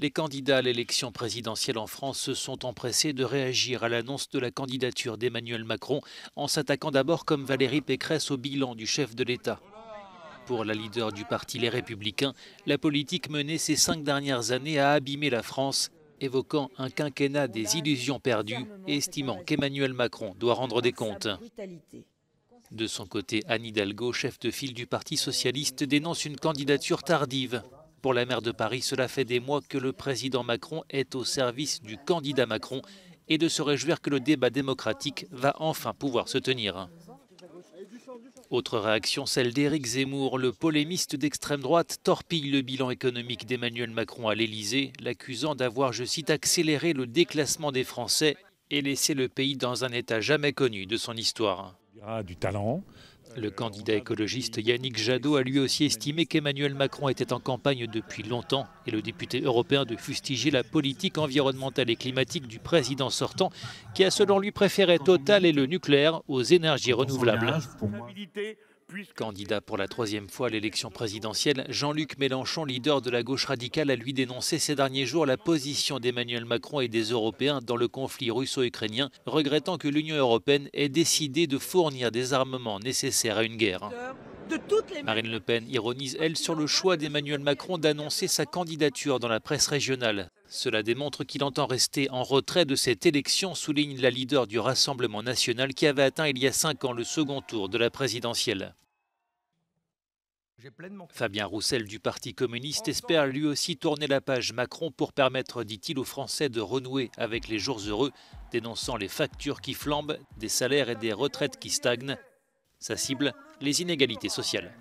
Les candidats à l'élection présidentielle en France se sont empressés de réagir à l'annonce de la candidature d'Emmanuel Macron en s'attaquant d'abord comme Valérie Pécresse au bilan du chef de l'État. Pour la leader du parti Les Républicains, la politique menée ces 5 dernières années a abîmé la France, évoquant un quinquennat des illusions perdues et estimant qu'Emmanuel Macron doit rendre des comptes. De son côté, Anne Hidalgo, chef de file du Parti socialiste, dénonce une candidature tardive. Pour la maire de Paris, cela fait des mois que le président Macron est au service du candidat Macron et de se réjouir que le débat démocratique va enfin pouvoir se tenir. Autre réaction, celle d'Éric Zemmour. Le polémiste d'extrême droite torpille le bilan économique d'Emmanuel Macron à l'Élysée, l'accusant d'avoir, je cite, accéléré le déclassement des Français et laissé le pays dans un état jamais connu de son histoire. Il y aura du talent. Le candidat écologiste Yannick Jadot a lui aussi estimé qu'Emmanuel Macron était en campagne depuis longtemps et le député européen de fustiger la politique environnementale et climatique du président sortant qui a selon lui préféré Total et le nucléaire aux énergies renouvelables. Candidat pour la 3e fois à l'élection présidentielle, Jean-Luc Mélenchon, leader de la gauche radicale, a lui dénoncé ces derniers jours la position d'Emmanuel Macron et des Européens dans le conflit russo-ukrainien, regrettant que l'Union européenne ait décidé de fournir des armements nécessaires à une guerre. Marine Le Pen ironise, elle, sur le choix d'Emmanuel Macron d'annoncer sa candidature dans la presse régionale. Cela démontre qu'il entend rester en retrait de cette élection, souligne la leader du Rassemblement national qui avait atteint il y a 5 ans le second tour de la présidentielle. Fabien Roussel du Parti communiste espère lui aussi tourner la page Macron pour permettre, dit-il, aux Français de renouer avec les jours heureux, dénonçant les factures qui flambent, des salaires et des retraites qui stagnent. Sa cible, les inégalités sociales.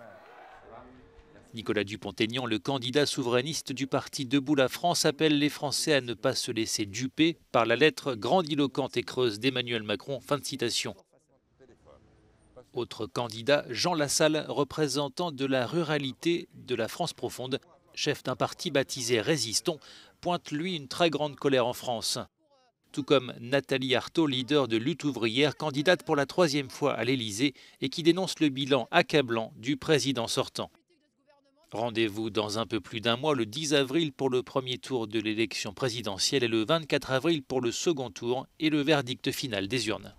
Nicolas Dupont-Aignan, le candidat souverainiste du parti Debout la France, appelle les Français à ne pas se laisser duper par la lettre grandiloquente et creuse d'Emmanuel Macron. Fin de citation. Autre candidat, Jean Lassalle, représentant de la ruralité de la France profonde, chef d'un parti baptisé Résistons, pointe lui une très grande colère en France. Tout comme Nathalie Arthaud, leader de Lutte ouvrière, candidate pour la 3e fois à l'Élysée et qui dénonce le bilan accablant du président sortant. Rendez-vous dans un peu plus d'un mois, le 10 avril pour le premier tour de l'élection présidentielle et le 24 avril pour le second tour et le verdict final des urnes.